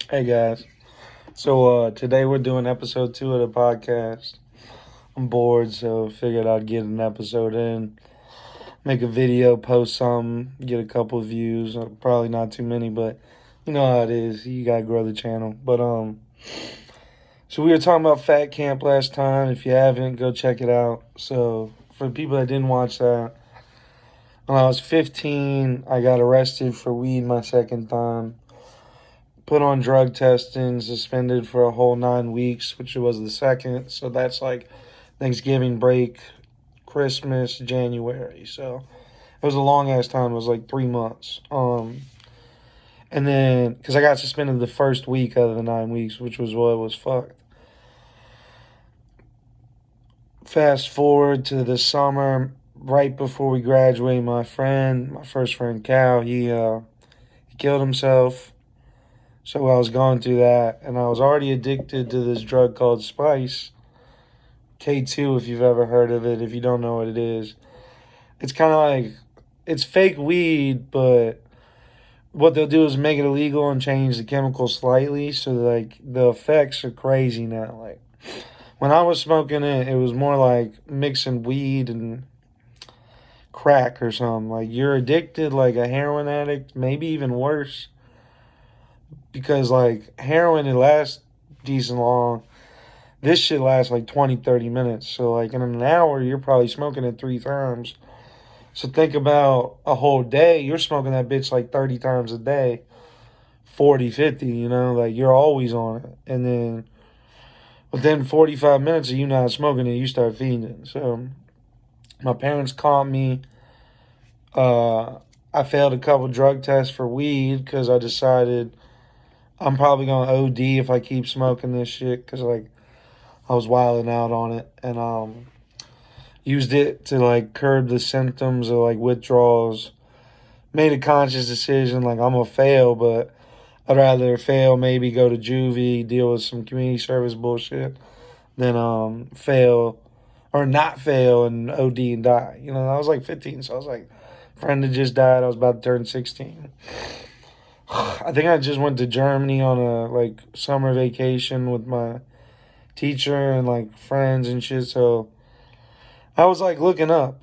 Hey guys. So today we're doing episode 2 of the podcast. I'm bored, so figured I'd get an episode in, make a video, post some, get a couple of views. Probably not too many, but you know how it is. You gotta grow the channel. So we were talking about Fat Camp last time. If you haven't, go check it out. So for people that didn't watch that, when I was 15, I got arrested for weed my second time. Put on drug testing, suspended for a whole 9 weeks, which was the second. So that's like Thanksgiving break, Christmas, January. So it was a long ass time. It was like 3 months. And then because I got suspended the first week out of the 9 weeks, which was what was fucked. Fast forward to the summer, right before we graduate, my first friend Cal, he killed himself. So I was going through that, and I was already addicted to this drug called Spice. K2, if you've ever heard of it. If you don't know what it is, it's kind of like, it's fake weed, but what they'll do is make it illegal and change the chemicals slightly. So like the effects are crazy now. Like when I was smoking it, it was more like mixing weed and crack or something. Like you're addicted like a heroin addict, maybe even worse. Because like heroin, it lasts decent long. This shit lasts like 20, 30 minutes. So like in an hour, you're probably smoking it 3 times. So think about a whole day. You're smoking that bitch like 30 times a day, 40, 50, like you're always on it. And then within 45 minutes of you not smoking it, you start fiending. So my parents caught me. I failed a couple drug tests for weed because I decided I'm probably going to OD if I keep smoking this shit because like I was wilding out on it, and used it to like curb the symptoms of like withdrawals. Made a conscious decision like I'm gonna fail, but I'd rather fail, maybe go to juvie, deal with some community service bullshit, than fail or not fail and OD and die. I was like 15, so I was like, friend had just died. I was about to turn 16. I think I just went to Germany on a like summer vacation with my teacher and like friends and shit. So I was like looking up,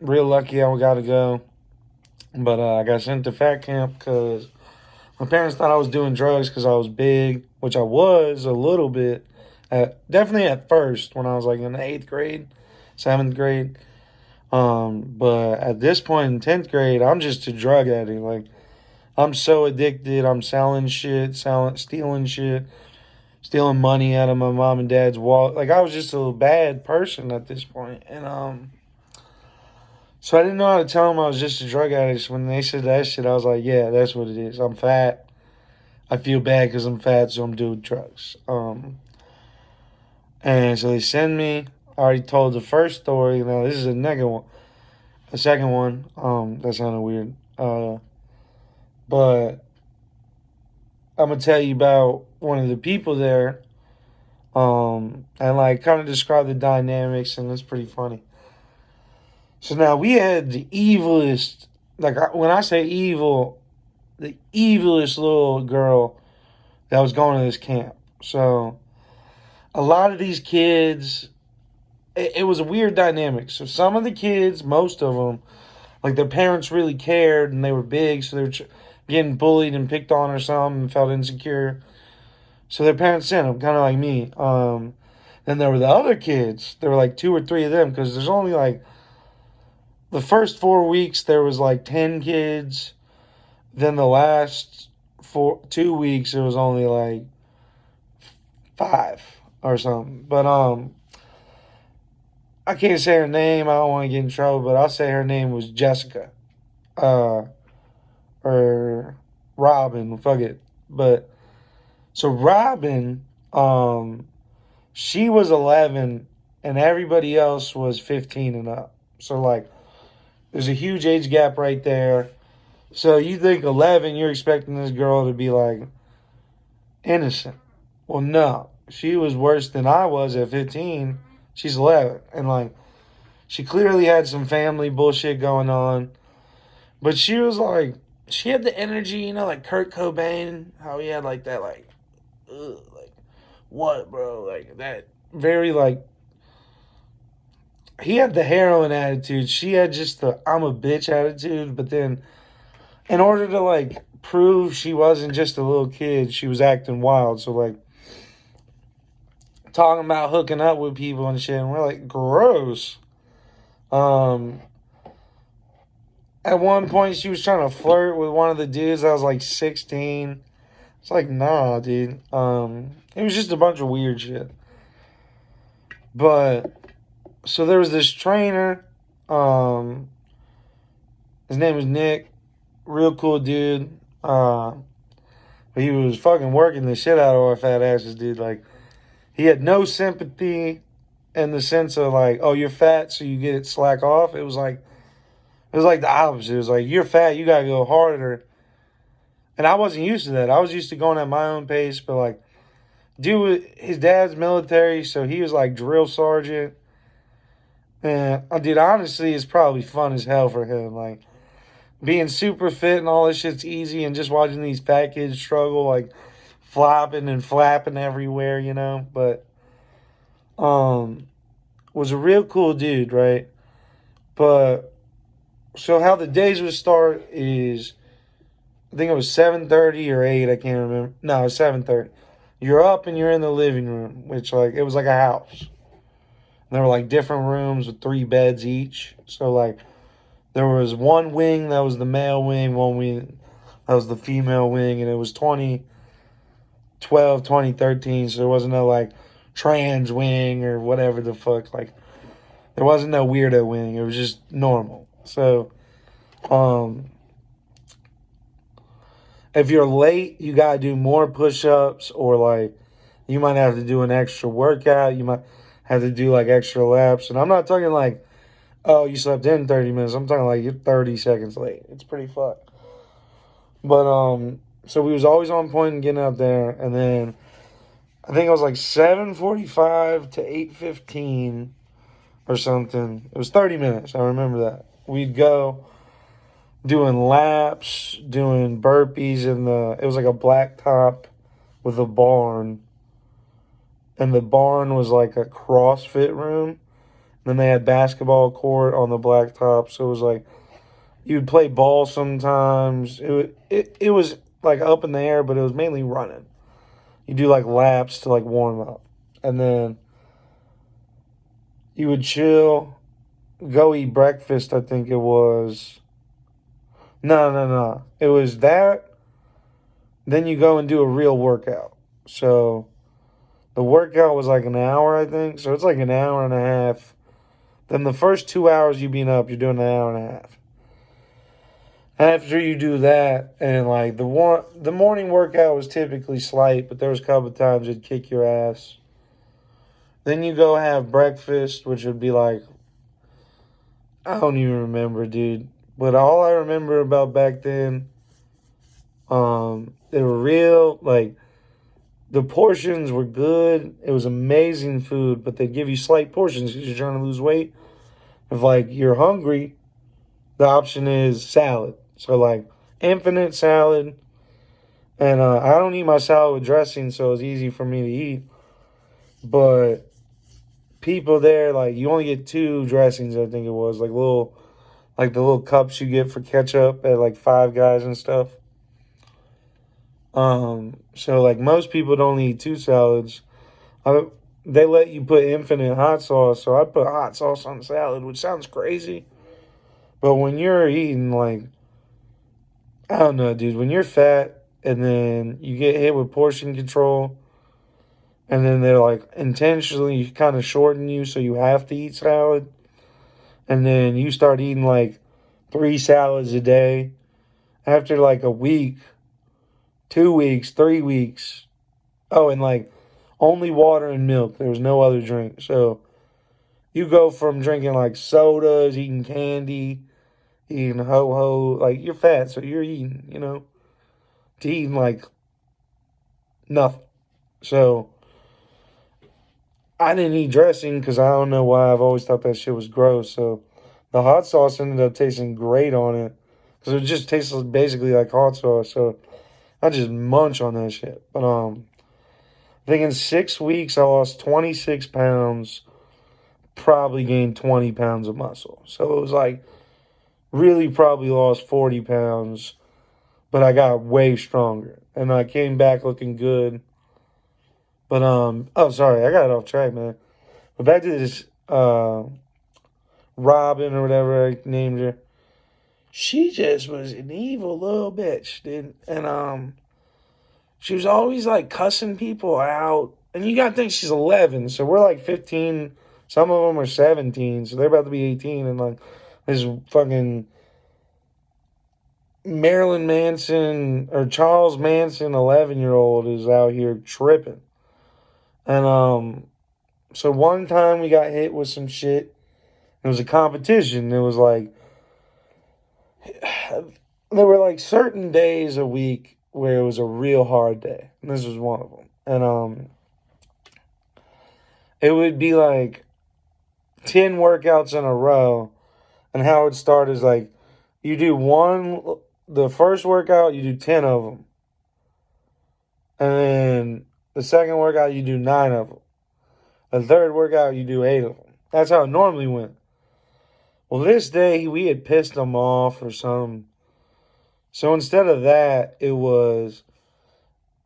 real lucky I got to go. But I got sent to fat camp because my parents thought I was doing drugs because I was big, which I was a little bit. Definitely at first when I was like in the 8th grade, 7th grade. But at this point in 10th grade, I'm just a drug addict. Like I'm so addicted. I'm selling shit, stealing shit, stealing money out of my mom and dad's wallet. Like I was just a bad person at this point, and so I didn't know how to tell them I was just a drug addict. When they said that shit, I was like, yeah, that's what it is. I'm fat. I feel bad because I'm fat, so I'm doing drugs. And so they send me. I already told the first story. Now this is a negative one. The second one, that sounded weird. But I'm gonna tell you about one of the people there. And like kind of describe the dynamics, and it's pretty funny. So now we had the evilest, like when I say evil, the evilest little girl that was going to this camp. So a lot of these kids, it was a weird dynamic. So some of the kids, most of them, like their parents really cared and they were big, so they were getting bullied and picked on or something and felt insecure. So their parents sent them, kind of like me. Then there were the other kids. There were like 2 or 3 of them because there's only like the first 4 weeks there was like 10 kids. Then the last 2 weeks it was only like 5 or something. But I can't say her name. I don't want to get in trouble, but I'll say her name was Jessica. Uh or Robin, fuck it. But so Robin, she was 11 and everybody else was 15 and up. So like there's a huge age gap right there. So you think 11, you're expecting this girl to be like innocent. Well, no. She was worse than I was at 15. She's 11. And like, she clearly had some family bullshit going on. But she was like she had the energy, like Kurt Cobain, how he had like that, like, ugh, like, what, bro, like that, very like, he had the heroin attitude. She had just the I'm a bitch attitude. But then, in order to like prove she wasn't just a little kid, she was acting wild. So like talking about hooking up with people and shit, and we're like, gross. Um, at one point, she was trying to flirt with one of the dudes. I was like 16. It's like, nah, dude. It was just a bunch of weird shit. But so there was this trainer. Um, his name was Nick. Real cool dude. But he was fucking working the shit out of our fat asses, dude. Like, he had no sympathy in the sense of like, oh, you're fat, so you get it slack off. It was like the opposite. It was like, you're fat, you gotta go harder. And I wasn't used to that. I was used to going at my own pace, but like, dude, his dad's military, so he was like drill sergeant. And dude, honestly, it's probably fun as hell for him. Like, being super fit and all this shit's easy, and just watching these fat kids struggle, like flopping and flapping everywhere, But was a real cool dude, right? But so how the days would start is, I think it was 7:30 or 8, I can't remember. No, it was 7:30. You're up and you're in the living room, which like it was like a house. And there were like different rooms with 3 beds each. So like there was one wing that was the male wing, one wing that was the female wing, and it was 2012, 2013, so there wasn't no like trans wing or whatever the fuck. Like there wasn't no weirdo wing. It was just normal. So if you're late, you gotta do more push-ups, or like you might have to do an extra workout. You might have to do like extra laps. And I'm not talking like, oh, you slept in 30 minutes. I'm talking like you're 30 seconds late. It's pretty fucked. But so we was always on point and getting out there, and then I think it was like 7:45 to 8:15 or something. It was 30 minutes. I remember that. We'd go doing laps, doing burpees it was like a black top with a barn. And the barn was like a CrossFit room. Then they had basketball court on the blacktop, so it was like you would play ball sometimes. It was like up in the air, but it was mainly running. You do like laps to like warm up, and then you would chill, go eat breakfast. I think it was. No, no, no. It was that. Then you go and do a real workout. So the workout was like an hour, I think. So it's like an hour and a half. Then the first 2 hours you been up, you're doing an hour and a half. After you do that, and like the morning workout was typically slight, but there was a couple of times it'd kick your ass. Then you go have breakfast, which would be like, I don't even remember, dude. But all I remember about back then, they were real, like the portions were good. It was amazing food, but they'd give you slight portions because you're trying to lose weight. If like you're hungry, the option is salad. So like infinite salad, and I don't eat my salad with dressing, so it's easy for me to eat. But people there, like you only get 2 dressings. I think it was like the little cups you get for ketchup at like Five Guys and stuff. So like most people don't eat 2 salads. They let you put infinite hot sauce, so I put hot sauce on salad, which sounds crazy. But when you're eating like, I don't know, dude, when you're fat and then you get hit with portion control, and then they're like intentionally kind of shorten you so you have to eat salad, and then you start eating like 3 salads a day. After like a week, 2 weeks, 3 weeks, oh, and like only water and milk. There was no other drink. So you go from drinking like sodas, eating candy, eating ho ho, like you're fat, so you're eating, to eating like nothing. So I didn't eat dressing because I don't know why. I've always thought that shit was gross. So the hot sauce ended up tasting great on it because it just tastes basically like hot sauce. So I just munch on that shit. But I think in 6 weeks I lost 26 pounds, probably gained 20 pounds of muscle. So it was like really probably lost 40 pounds, but I got way stronger and I came back looking good. But oh sorry, I got off track, man. But back to this Robin or whatever I named her. She just was an evil little bitch, dude. And she was always like cussing people out. And you gotta think she's 11, so we're like 15. Some of them are 17, so they're about to be 18. And like this fucking Marilyn Manson or Charles Manson 11-year-old is out here tripping. And so one time we got hit with some shit. It was a competition. It was like there were like certain days a week where it was a real hard day, and this was one of them. And it would be like 10 workouts in a row, and how it started is like you do the first workout you do 10 of them, and then the second workout you do 9 of them, the third workout you do 8 of them. That's how it normally went. Well, this day we had pissed them off or something. So instead of that, it was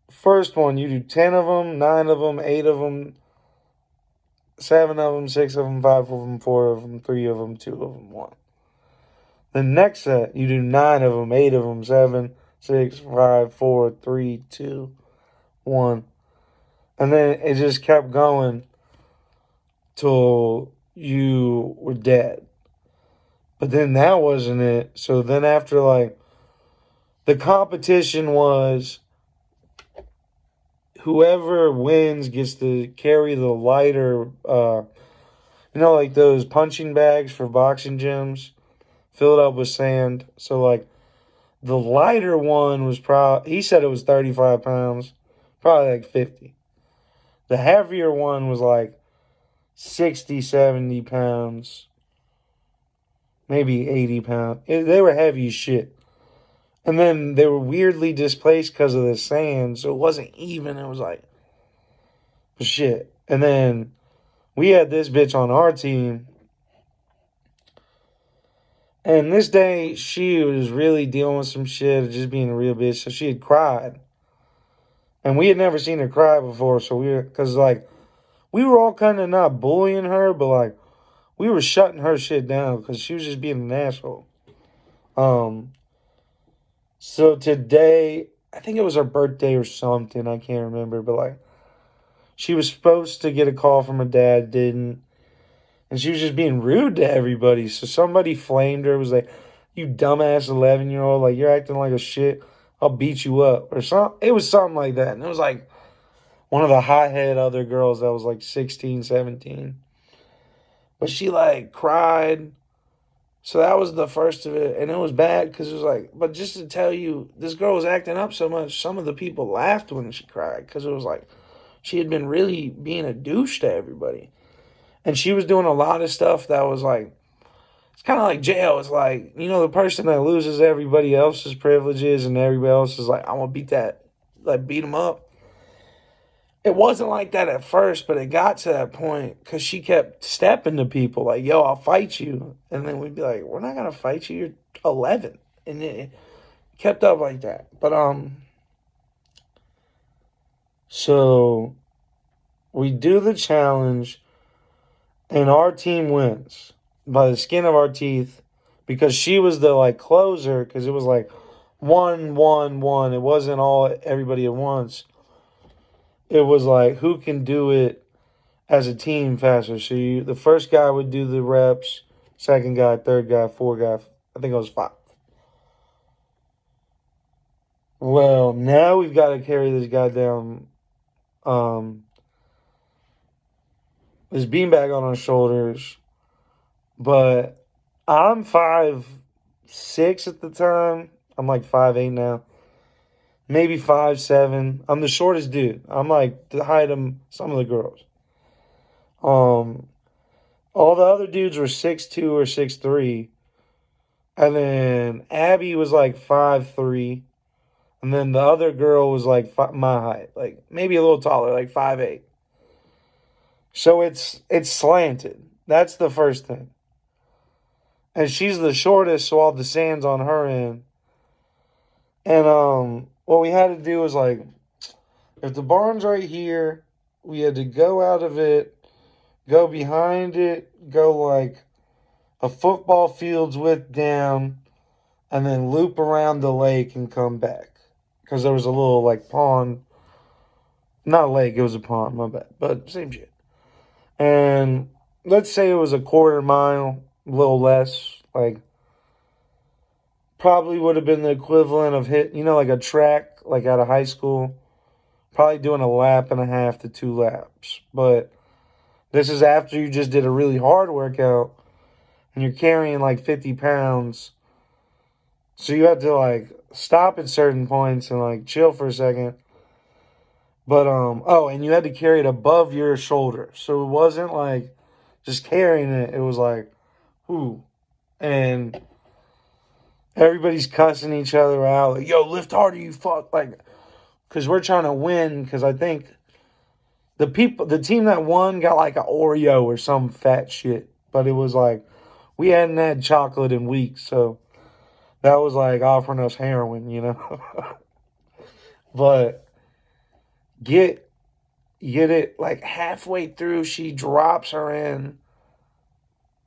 first one, you do 10 of them, 9 of them, 8 of them, 7 of them, 6 of them, 5 of them, 4 of them, 3 of them, 2 of them, 1. The next set, you do 9 of them, 8 of them, 7, 6, 5, 4, 3, 2, 1. And then it just kept going till you were dead. But then that wasn't it. So then after like the competition was whoever wins gets to carry the lighter, like those punching bags for boxing gyms filled up with sand. So like the lighter one was he said it was 35 pounds, probably like 50. The heavier one was like 60, 70 pounds, maybe 80 pounds. They were heavy as shit. And then they were weirdly displaced because of the sand, so it wasn't even. It was like, shit. And then we had this bitch on our team. And this day, she was really dealing with some shit, just being a real bitch. So she had cried. And we had never seen her cry before, so because like, we were all kind of not bullying her, but like, we were shutting her shit down because she was just being an asshole. So today, I think it was her birthday or something. I can't remember. But like, she was supposed to get a call from her dad, didn't. And she was just being rude to everybody. So somebody flamed her. Was like, you dumbass 11-year-old. Like, you're acting like a shit. I'll beat you up. Or something. It was something like that. And it was like one of the hothead other girls that was like 16, 17. But she like cried. So that was the first of it, and it was bad because it was like, but just to tell you, this girl was acting up so much, some of the people laughed when she cried because it was like she had been really being a douche to everybody. And she was doing a lot of stuff that was like, it's kind of like jail. It's like, the person that loses everybody else's privileges and everybody else is like, I'm going to beat them up. It wasn't like that at first, but it got to that point because she kept stepping to people like, yo, I'll fight you. And then we'd be like, we're not going to fight you. You're 11. And it kept up like that. But, so we do the challenge and our team wins by the skin of our teeth because she was the like closer because it was like 1, 1, 1. It wasn't all everybody at once. It was like who can do it as a team faster. So the first guy would do the reps, second guy, third guy, fourth guy. I think it was 5. Well, now we've got to carry this goddamn this beanbag on our shoulders. But I'm 5'6" at the time. I'm like 5'8" now. Maybe 5'7". I'm the shortest dude. I'm like the height of some of the girls. All the other dudes were 6'2" or 6'3", And then Abby was like 5'3". And then the other girl was like my height, like maybe a little taller, like 5'8". So it's slanted. That's the first thing. And she's the shortest, so all the sand's on her end. And what we had to do was like, if the barn's right here, we had to go out of it, go behind it, go like a football field's width down, and then loop around the lake and come back. Because there was a little like pond. Not a lake, it was a pond, my bad. But same shit. And let's say it was a quarter mile, a little less. Like, probably would have been the equivalent of like a track, like out of high school. Probably doing a lap and a half to 2 laps. But this is after you just did a really hard workout and you're carrying like 50 pounds. So you have to like stop at certain points and like chill for a second. But and you had to carry it above your shoulder. So it wasn't like just carrying it. It was like, ooh. And everybody's cussing each other out. Like, yo, lift harder, you fuck. Like, because we're trying to win. Because I think the team that won got like an Oreo or some fat shit. But it was like, we hadn't had chocolate in weeks. So that was like offering us heroin, you know? But get it like halfway through, she drops her in.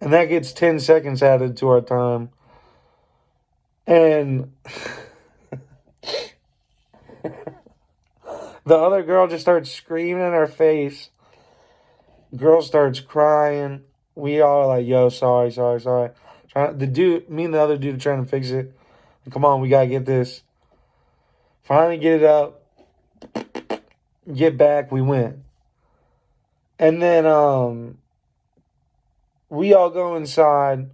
And that gets 10 seconds added to our time. And the other girl just starts screaming in her face. Girl starts crying. We all are like, yo, sorry. Me and the other dude are trying to fix it. Come on, we gotta get this. Finally get it up. Get back, we win. And then we all go inside.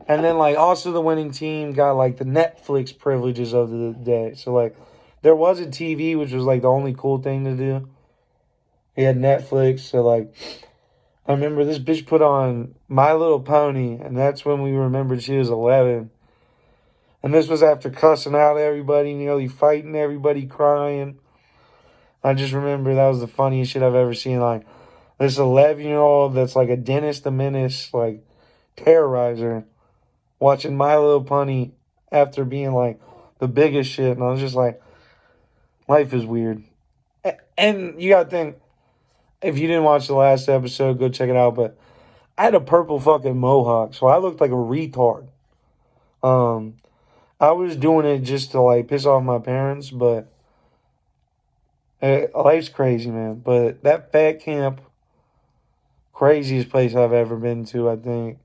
And then like also the winning team got like the Netflix privileges of the day. So like there was a TV, which was like the only cool thing to do. He had Netflix, so like I remember this bitch put on My Little Pony, and that's when we remembered she was 11. And this was after cussing out everybody, nearly fighting everybody, crying. I just remember that was the funniest shit I've ever seen. Like this 11-year-old that's like a Dennis the Menace, like terrorizer, watching My Little Pony after being like the biggest shit, and I was just like, life is weird. And you gotta think, if you didn't watch the last episode, go check it out. But I had a purple fucking mohawk, so I looked like a retard. I was doing it just to like piss off my parents, but life's crazy, man. But that fat camp, craziest place I've ever been to, I think.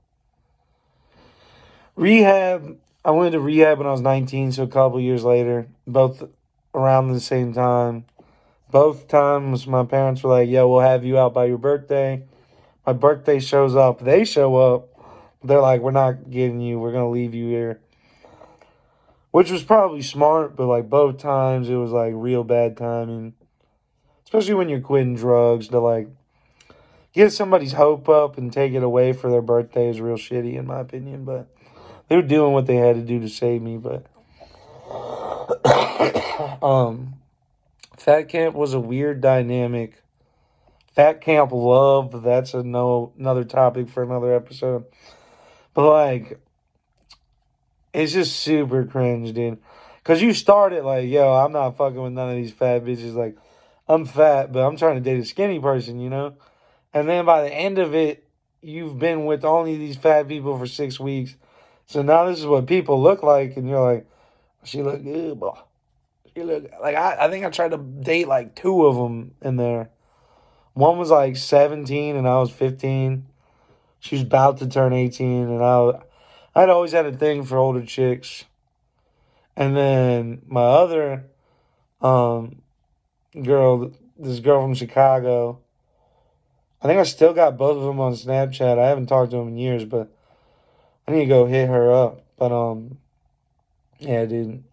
Rehab, I went to rehab when I was 19, so a couple years later, both around the same time. Both times my parents were like, yo, we'll have you out by your birthday. My birthday shows up. They show up. They're like, we're not getting you. We're going to leave you here. Which was probably smart, but like both times it was like real bad timing. Especially when you're quitting drugs, to like get somebody's hope up and take it away for their birthday is real shitty in my opinion. But they were doing what they had to do to save me. But Fat Camp was a weird dynamic. Fat Camp love, that's another topic for another episode. But like, it's just super cringe, dude. Because you started like, yo, I'm not fucking with none of these fat bitches. Like, I'm fat, but I'm trying to date a skinny person, you know? And then by the end of it, you've been with only these fat people for 6 weeks. So now this is what people look like, and you're like, she look good, boy. She look like I think I tried to date like 2 of them in there. One was like 17 and I was 15. She was about to turn 18, and I'd always had a thing for older chicks. And then my other girl, this girl from Chicago, I think I still got both of them on Snapchat. I haven't talked to them in years, but I need to go hit her up. But yeah, dude,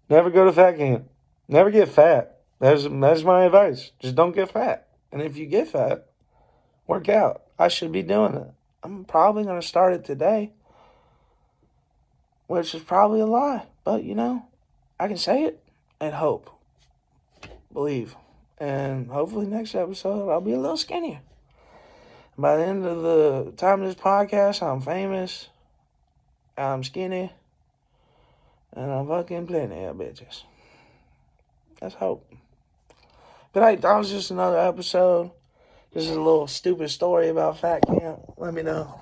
never go to fat camp. Never get fat. That's my advice. Just don't get fat. And if you get fat, work out. I should be doing it. I'm probably gonna start it today. which is probably a lie. But, you know, I can say it and hope. Believe. And hopefully next episode I'll be a little skinnier. By the end of the time of this podcast, I'm famous, I'm skinny, and I'm fucking plenty of bitches. Let's hope. But hey, that was just another episode. This is a little stupid story about fat camp. Let me know.